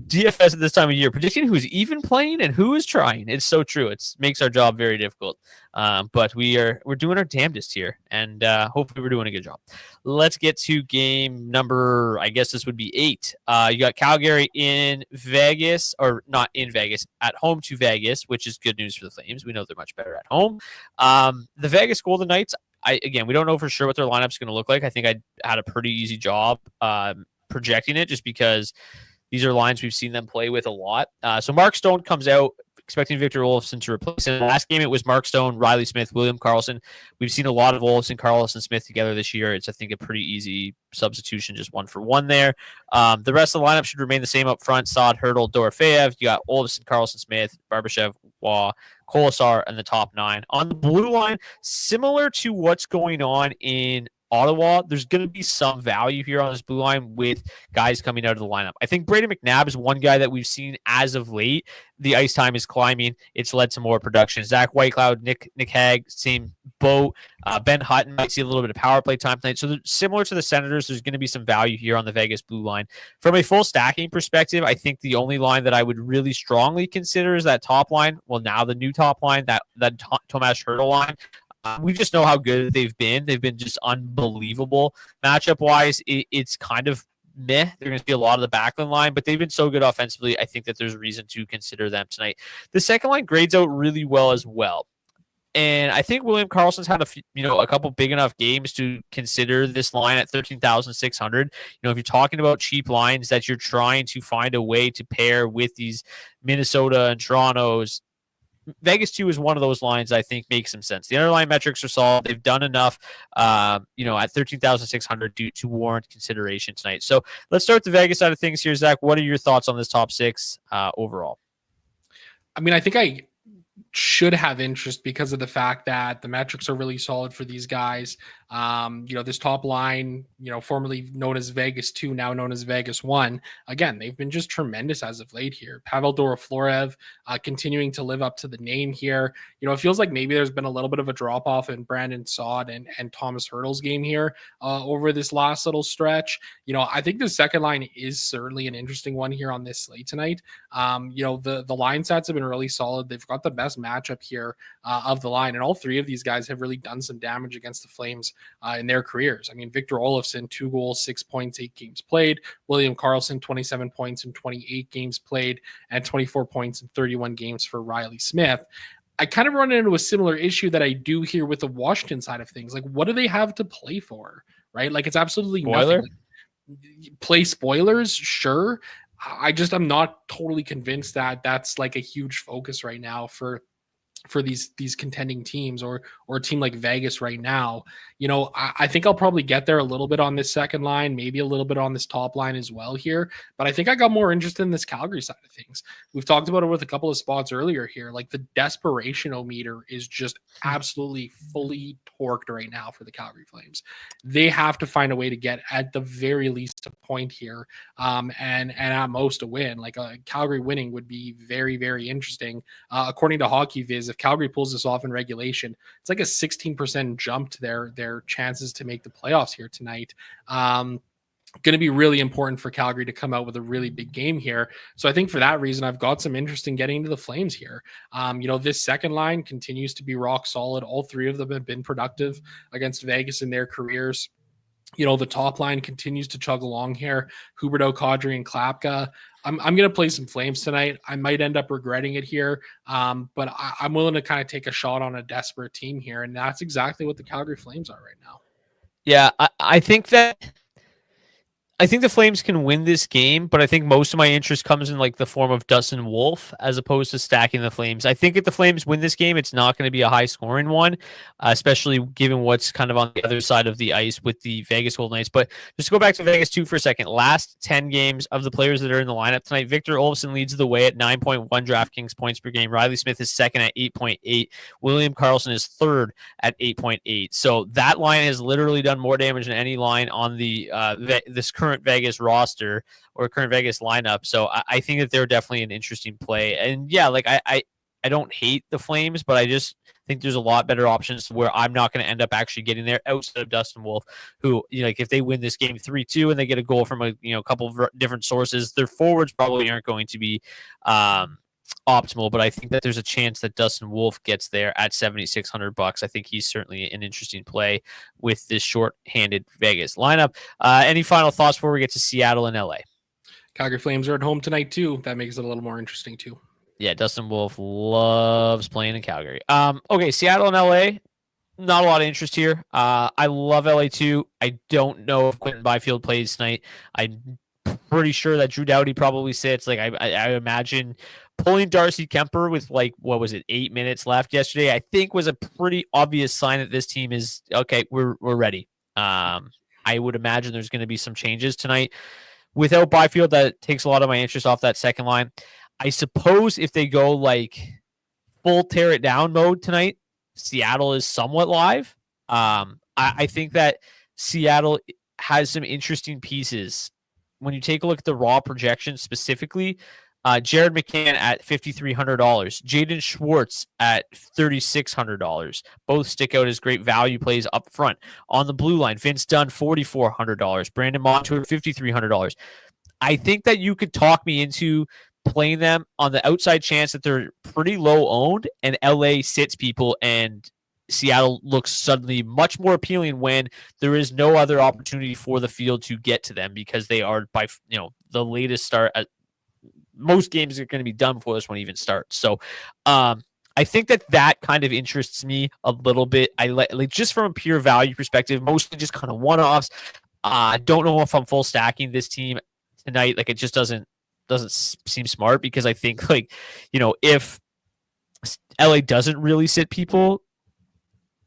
DFS at this time of year, predicting who's even playing and who is trying. It's so true. It makes our job very difficult. But we're doing our damnedest here, and hopefully we're doing a good job. Let's get to game number, I guess this would be 8. You got Calgary in Vegas, or not in Vegas, at home to Vegas, which is good news for the Flames. We know they're much better at home. The Vegas Golden Knights, we don't know for sure what their lineup's going to look like. I think I had a pretty easy job projecting it just because these are lines we've seen them play with a lot. So Mark Stone comes out expecting Victor Olofsson to replace him. Last game, it was Mark Stone, Riley Smith, William Karlsson. We've seen a lot of Olofsson, Karlsson, Smith together this year. It's, I think, a pretty easy substitution, just 1-for-1 there. The rest of the lineup should remain the same up front. Saad, Hurdle, Dorofeyev. You got Olofsson, Karlsson, Smith, Barbashev, Waugh, Kolesar, and the top 9. On the blue line, similar to what's going on in Ottawa, there's going to be some value here on this blue line with guys coming out of the lineup. I think Brayden McNabb is one guy that we've seen as of late. The ice time is climbing. It's led to more production. Zach Whitecloud, Nick Hague, same boat. Ben Hutton might see a little bit of power play time tonight. So similar to the Senators, there's going to be some value here on the Vegas blue line. From a full stacking perspective, I think the only line that I would really strongly consider is that top line. Well, now the new top line, that Tomas Hertl line. We just know how good they've been. They've been just unbelievable. Matchup-wise, it's kind of meh. They're going to see a lot of the backline line, but they've been so good offensively, I think that there's reason to consider them tonight. The second line grades out really well as well. And I think William Karlsson's had a couple big enough games to consider this line at 13,600. If you're talking about cheap lines that you're trying to find a way to pair with these Minnesota and Toronto's, Vegas 2 is one of those lines I think makes some sense. The underlying metrics are solid. They've done enough, at 13,600 to warrant consideration tonight. So let's start the Vegas side of things here. Zach, what are your thoughts on this top 6 overall? I mean, I think should have interest because of the fact that the metrics are really solid for these guys. This top line, formerly known as Vegas 2, now known as Vegas 1. Again, they've been just tremendous as of late here. Pavel Doroflorev continuing to live up to the name here. It feels like maybe there's been a little bit of a drop off in Brandon Saad and Thomas Hurdle's game here over this last little stretch. I think the second line is certainly an interesting one here on this slate tonight. The line sets have been really solid. They've got the best matchup here of the line, and all three of these guys have really done some damage against the Flames in their careers. I mean, Victor Olofsson, 2 goals, 6 points, 8 games played. William Karlsson, 27 points in 28 games played, and 24 points in 31 games for Riley Smith. I kind of run into a similar issue that I do here with the Washington side of things. Like, what do they have to play for, right? Like, it's absolutely nothing. Play spoilers, sure. I'm not totally convinced that that's like a huge focus right now for these contending teams or a team like Vegas right now. I think I'll probably get there a little bit on this second line, maybe a little bit on this top line as well here. But I think I got more interested in this Calgary side of things. We've talked about it with a couple of spots earlier here. Like, the desperation-o-meter is just absolutely fully torqued right now for the Calgary Flames. They have to find a way to get at the very least a point here, and at most a win. Like, a Calgary winning would be very, very interesting. According to Hockey Viz, if Calgary pulls this off in regulation, it's like a 16% jump to their chances to make the playoffs here tonight. Going to be really important for Calgary to come out with a really big game here. So I think for that reason, I've got some interest in getting into the Flames here. This second line continues to be rock solid. All three of them have been productive against Vegas in their careers. The top line continues to chug along here. Huberdeau, Kadri, and Klapka. I'm going to play some Flames tonight. I might end up regretting it here, but I'm willing to kind of take a shot on a desperate team here, and that's exactly what the Calgary Flames are right now. Yeah, I think the Flames can win this game, but I think most of my interest comes in like the form of Dustin Wolf as opposed to stacking the Flames. I think if the Flames win this game, it's not going to be a high scoring one, especially given what's kind of on the other side of the ice with the Vegas Golden Knights. But just to go back to Vegas 2 for a second, last 10 games of the players that are in the lineup tonight, Victor Olofsson leads the way at 9.1 DraftKings points per game. Riley Smith is second at 8.8. William Karlsson is third at 8.8. So that line has literally done more damage than any line on the this current Vegas roster or current Vegas lineup. So I think that they're definitely an interesting play. And yeah, like I don't hate the Flames, but I just think there's a lot better options where I'm not going to end up actually getting there outside of Dustin Wolf, who, like if they win this game 3-2 and they get a goal from a couple of different sources, their forwards probably aren't going to be optimal, but I think that there's a chance that Dustin Wolf gets there at $7,600. I think he's certainly an interesting play with this short-handed Vegas lineup. Any final thoughts before we get to Seattle and LA? Calgary Flames are at home tonight too. That makes it a little more interesting too. Yeah, Dustin Wolf loves playing in Calgary. Okay, Seattle and LA. Not a lot of interest here. I love LA too. I don't know if Quentin Byfield plays tonight. I'm pretty sure that Drew Doughty probably sits. Like I imagine pulling Darcy Kemper with 8 minutes left yesterday, I think was a pretty obvious sign that this team is okay. We're ready. I would imagine there's going to be some changes tonight. Without Byfield, that takes a lot of my interest off that second line. I suppose if they go like full tear it down mode tonight, Seattle is somewhat live. I think that Seattle has some interesting pieces. When you take a look at the raw projections specifically, Jared McCann at $5,300, Jaden Schwartz at $3,600. Both stick out as great value plays up front. On the blue line, Vince Dunn, $4,400. Brandon Montour, $5,300. I think that you could talk me into playing them on the outside chance that they're pretty low owned and LA sits people and Seattle looks suddenly much more appealing when there is no other opportunity for the field to get to them because they are by the latest start at most games are going to be done before this one even starts. So I think that kind of interests me a little bit. I like just from a pure value perspective, mostly just kind of one-offs. I don't know if I'm full stacking this team tonight. Like it just doesn't seem smart because I think if LA doesn't really sit people,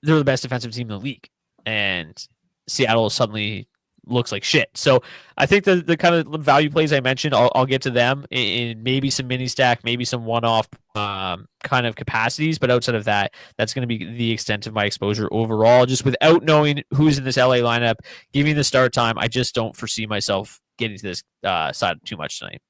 they're the best defensive team in the league, and Seattle is suddenly looks like shit. So I think the kind of value plays I mentioned, I'll get to them in maybe some mini stack, maybe some one-off kind of capacities. But outside of that, that's going to be the extent of my exposure overall. Just without knowing who's in this LA lineup, giving the start time, I just don't foresee myself getting to this side too much tonight.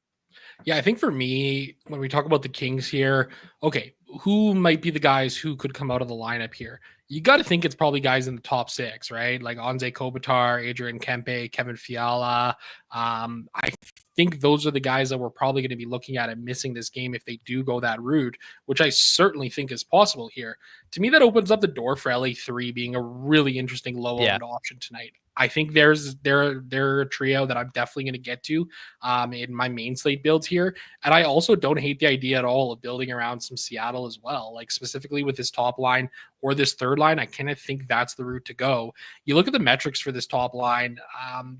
Yeah, I think for me, when we talk about the Kings here, okay, who might be the guys who could come out of the lineup here? You got to think it's probably guys in the top six, right? Like Anze Kopitar, Adrian Kempe, Kevin Fiala. I think those are the guys that we're probably going to be looking at and missing this game if they do go that route, which I certainly think is possible here. To me, that opens up the door for LA3 being a really interesting low-owned option tonight. I think they're a trio that I'm definitely going to get to in my main slate builds here. And I also don't hate the idea at all of building around some Seattle as well, like specifically with this top line or this third line. I kind of think that's the route to go. You look at the metrics for this top line,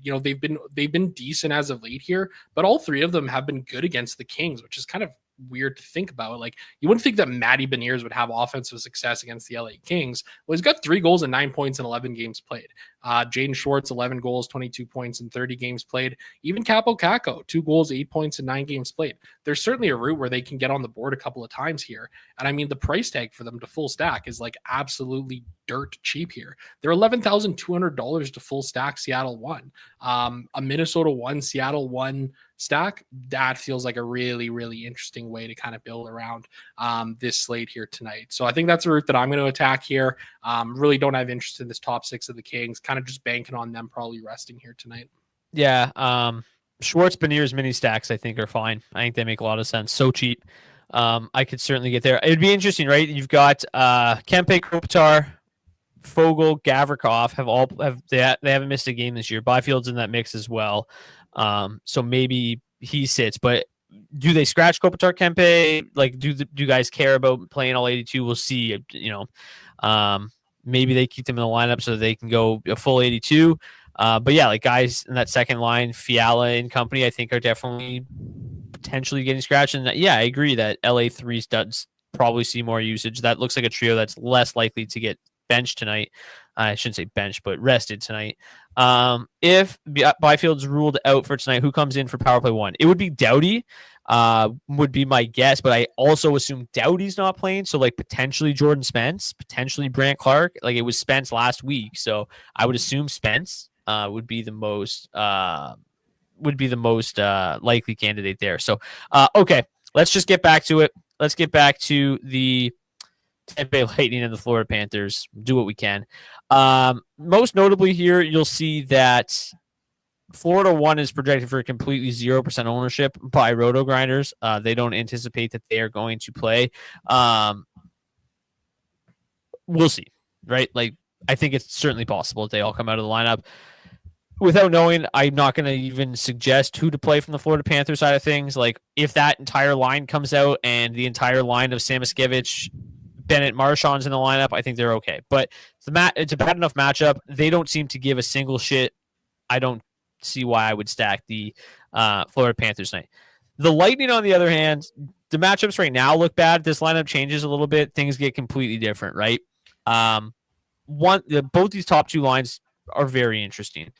they've been decent as of late here, but all three of them have been good against the Kings, which is kind of weird to think about. Like, you wouldn't think that Matty Beniers would have offensive success against the LA Kings. Well, he's got 3 goals and 9 points in 11 games played. Jaden Schwartz, 11 goals, 22 points in 30 games played. Even Capo Caco, 2 goals, 8 points in 9 games played. There's certainly a route where they can get on the board a couple of times here. And I mean, the price tag for them to full stack is like absolutely dirt cheap here. They're $11,200 to full stack Seattle 1. A Minnesota 1, Seattle 1 stack, that feels like a really, really interesting way to kind of build around this slate here tonight. So I think that's a route that I'm going to attack here. Really don't have interest in this top 6 of the Kings, kind of just banking on them probably resting here tonight. Yeah. Schwartz Beniers mini stacks, I think, are fine. I think they make a lot of sense. So cheap. I could certainly get there. It'd be interesting, right? You've got Kempe, Kopitar, Fogle, Gavrikov they haven't missed a game this year. Byfield's in that mix as well. So maybe he sits, but do they scratch Kopitar, Kempe? Like, do guys care about playing all 82? We'll see. Maybe they keep them in the lineup so they can go a full 82. But yeah, like guys in that second line, Fiala and company, I think are definitely potentially getting scratched. And yeah, I agree that LA3 studs probably see more usage. That looks like a trio that's less likely to get benched tonight. I shouldn't say benched, but rested tonight. If Byfield's ruled out for tonight, who comes in for power play 1? It would be Doughty, would be my guess, but I also assume Doughty's not playing. So like potentially Jordan Spence, potentially Brant Clark. Like it was Spence last week. So I would assume Spence would be the most likely candidate there. So, okay, let's just get back to it. Let's get back to the Tampa Bay Lightning and the Florida Panthers. Do what we can. Most notably here, you'll see that Florida 1 is projected for a completely 0% ownership by Roto Grinders. They don't anticipate that they are going to play. We'll see, right? Like, I think it's certainly possible that they all come out of the lineup. Without knowing, I'm not going to even suggest who to play from the Florida Panthers side of things. Like, if that entire line comes out and the entire line of Samoskevich, Bennett, Marchand's in the lineup, I think they're okay. But it's a bad enough matchup. They don't seem to give a single shit. I don't see why I would stack the Florida Panthers tonight. The Lightning, on the other hand, the matchups right now look bad. This lineup changes a little bit. Things get completely different, right? Both these top 2 lines are very interesting.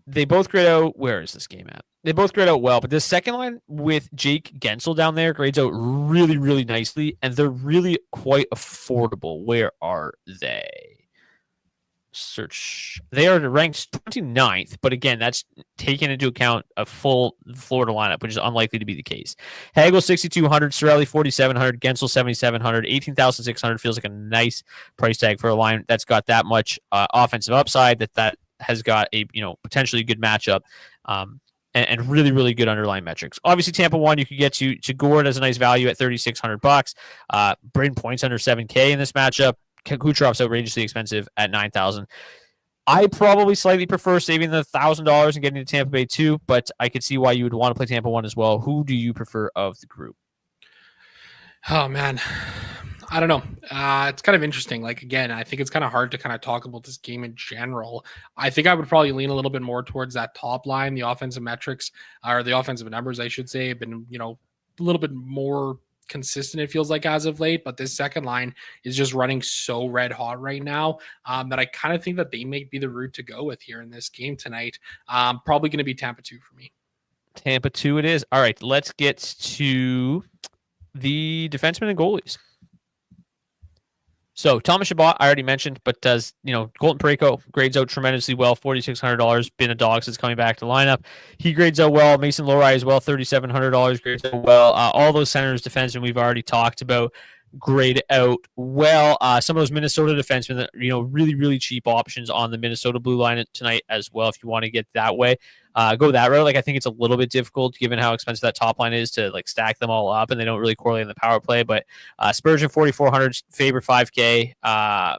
They both grade out. Where is this game at? They both grade out well, but the second line with Jake Gensel down there grades out really, really nicely, and they're really quite affordable. Where are they? Search. They are ranked 29th, but again, that's taking into account a full Florida lineup, which is unlikely to be the case. Hagel 6,200, Cirelli 4,700, Gensel 7,700, 18,600 feels like a nice price tag for a line that's got that much offensive upside that has got a potentially good matchup. And really, really good underlying metrics. Obviously, Tampa 1, you could get to Gord as a nice value at $3,600. Braden Point's under $7K in this matchup. Kucherov's outrageously expensive at $9,000. I probably slightly prefer saving the $1,000 and getting to Tampa Bay 2, but I could see why you would want to play Tampa 1 as well. Who do you prefer of the group? Oh, man. I don't know. It's kind of interesting. Like, again, I think it's kind of hard to kind of talk about this game in general. I think I would probably lean a little bit more towards that top line. The offensive metrics, or the offensive numbers, I should say, have been, a little bit more consistent, it feels like, as of late, but this second line is just running so red hot right now that I kind of think that they may be the route to go with here in this game tonight. Probably going to be Tampa 2 for me. Tampa 2 it is. All right, let's get to the defensemen and goalies. So Thomas Chabot, I already mentioned, but does, Colton Parayko grades out tremendously well, $4,600, been a dog since coming back to lineup. He grades out well. Mason Lohrei as well, $3,700, grades out well. All those centers, defensemen we've already talked about, grade out well. Some of those Minnesota defensemen that, really, really cheap options on the Minnesota blue line tonight as well, if you want to get that way. Go that route. Like, I think it's a little bit difficult given how expensive that top line is to stack them all up, and they don't really correlate in the power play. But Spurgeon 4,400, Faber 5K,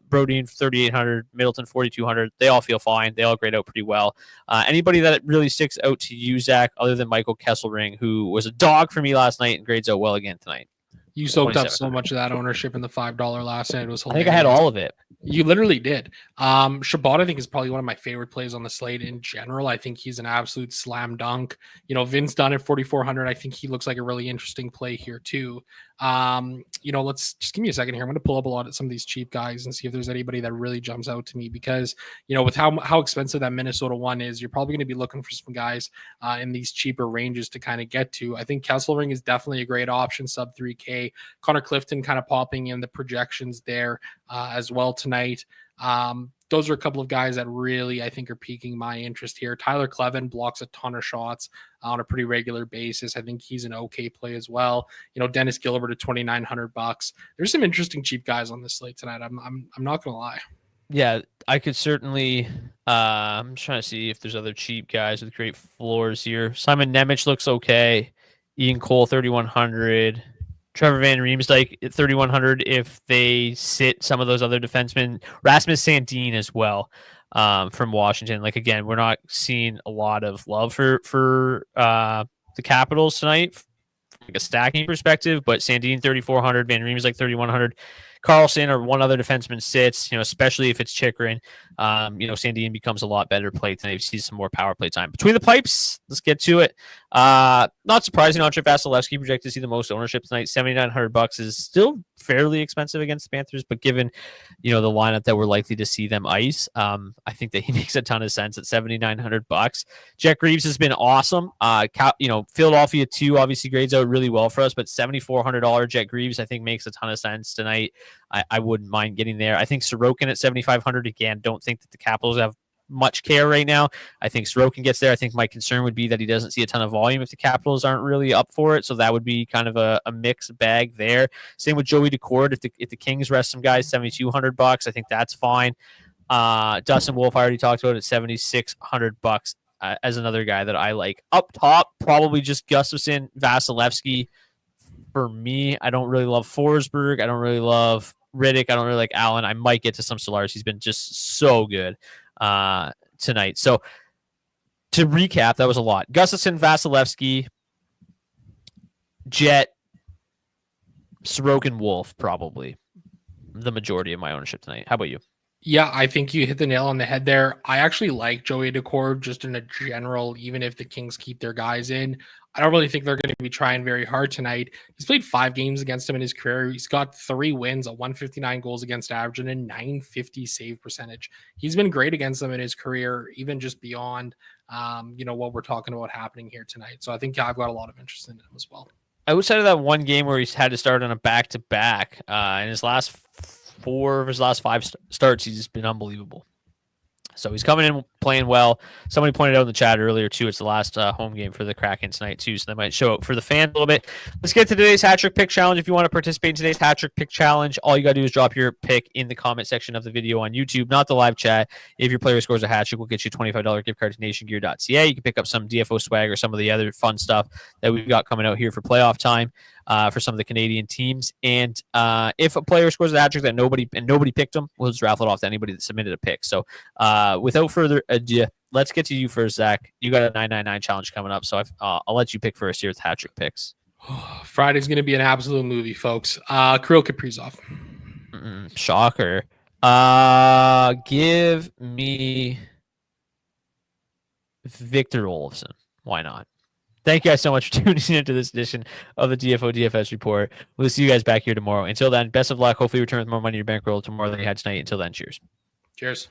Brodin 3,800, Middleton 4,200. They all feel fine. They all grade out pretty well. Anybody that really sticks out to you, Zach, other than Michael Kesselring, who was a dog for me last night and grades out well again tonight? You soaked up so much of that ownership in the $5 last night. It was hilarious. I think I had all of it. You literally did. Chabot, I think, is probably one of my favorite plays on the slate in general. I think he's an absolute slam dunk. Vince Dunn at 4,400. I think he looks like a really interesting play here too. Let's just give me a second here. I'm going to pull up a lot of some of these cheap guys and see if there's anybody that really jumps out to me, because with how expensive that Minnesota one is, you're probably going to be looking for some guys in these cheaper ranges to kind of get to. I think Kesselring is definitely a great option, sub 3K. Connor Clifton kind of popping in the projections there as well tonight. Those are a couple of guys that really, I think, are piquing my interest here. Tyler Clevin blocks a ton of shots on a pretty regular basis. I think he's an okay play as well. Dennis Gilbert at $2,900. There's some interesting cheap guys on this slate tonight. I'm not gonna lie. Yeah, I could certainly. I'm trying to see if there's other cheap guys with great floors here. Simon Nemec looks okay. Ian Cole 3,100. Trevor Van Riemsdyk at 3,100 if they sit some of those other defensemen. Rasmus Sandin as well from Washington. Like, again, we're not seeing a lot of love for the Capitals tonight from a stacking perspective, but Sandin 3,400, Van Riemsdyk 3,100. Carlson or one other defenseman sits, especially if it's Chychrun. Sandin becomes a lot better play tonight. You see some more power play time. Between the pipes, let's get to it. Not surprising, Andre Vasilevsky projected to see the most ownership tonight. $7,900 is still fairly expensive against the Panthers, but given, the lineup that we're likely to see them ice, I think that he makes a ton of sense at $7,900. Jack Reeves has been awesome. Philadelphia 2 obviously grades out really well for us, but $7,400 Jack Reeves, I think, makes a ton of sense tonight. I wouldn't mind getting there. I think Sorokin at $7,500, again, don't think that the Capitals have much care right now. I think Sorokin gets there. I think my concern would be that he doesn't see a ton of volume if the Capitals aren't really up for it. So that would be kind of a mixed bag there. Same with Joey Decord. If the Kings rest some guys, $7,200, I think that's fine. Dustin Wolf, I already talked about at $7,600 as another guy that I like. Up top, probably just Gustafsson, Vasilevsky. For me, I don't really love Forsberg. I don't really love Riddick. I don't really like Allen. I might get to some Solars. He's been just so good tonight. So to recap, that was a lot. Gustafsson, Vasilevsky, Jet, Sorokin, Wolf, probably the majority of my ownership tonight. How about you? Yeah, I think you hit the nail on the head there. I actually like Joey Decord just in a general, even if the Kings keep their guys in. I don't really think they're going to be trying very hard tonight. He's played 5 games against him in his career. He's got 3 wins, a 159 goals against average, and a 950 save percentage. He's been great against them in his career, even just beyond, what we're talking about happening here tonight. So I think I've got a lot of interest in him as well. Outside of that one game where he's had to start on a back-to-back, in his last 4 of his last 5 starts, he's been unbelievable. So he's coming in playing well. Somebody pointed out in the chat earlier, too, it's the last home game for the Kraken tonight, too, so they might show up for the fans a little bit. Let's get to today's Hat Trick Pick Challenge. If you want to participate in today's Hat Trick Pick Challenge, all you got to do is drop your pick in the comment section of the video on YouTube, not the live chat. If your player scores a hat trick, we'll get you a $25 gift card to nationgear.ca. You can pick up some DFO swag or some of the other fun stuff that we've got coming out here for playoff time. For some of the Canadian teams. And if a player scores a hat trick that nobody picked them, we'll just raffle it off to anybody that submitted a pick. So without further ado, let's get to you first, Zach. You got a 999 challenge coming up, so I'll let you pick first here with hat trick picks. Friday's going to be an absolute movie, folks. Kirill Kaprizov. Shocker. Give me Victor Olofsson. Why not? Thank you guys so much for tuning into this edition of the DFO DFS report. We'll see you guys back here tomorrow. Until then, best of luck. Hopefully, you return with more money in your bankroll tomorrow than you had tonight. Until then, cheers. Cheers.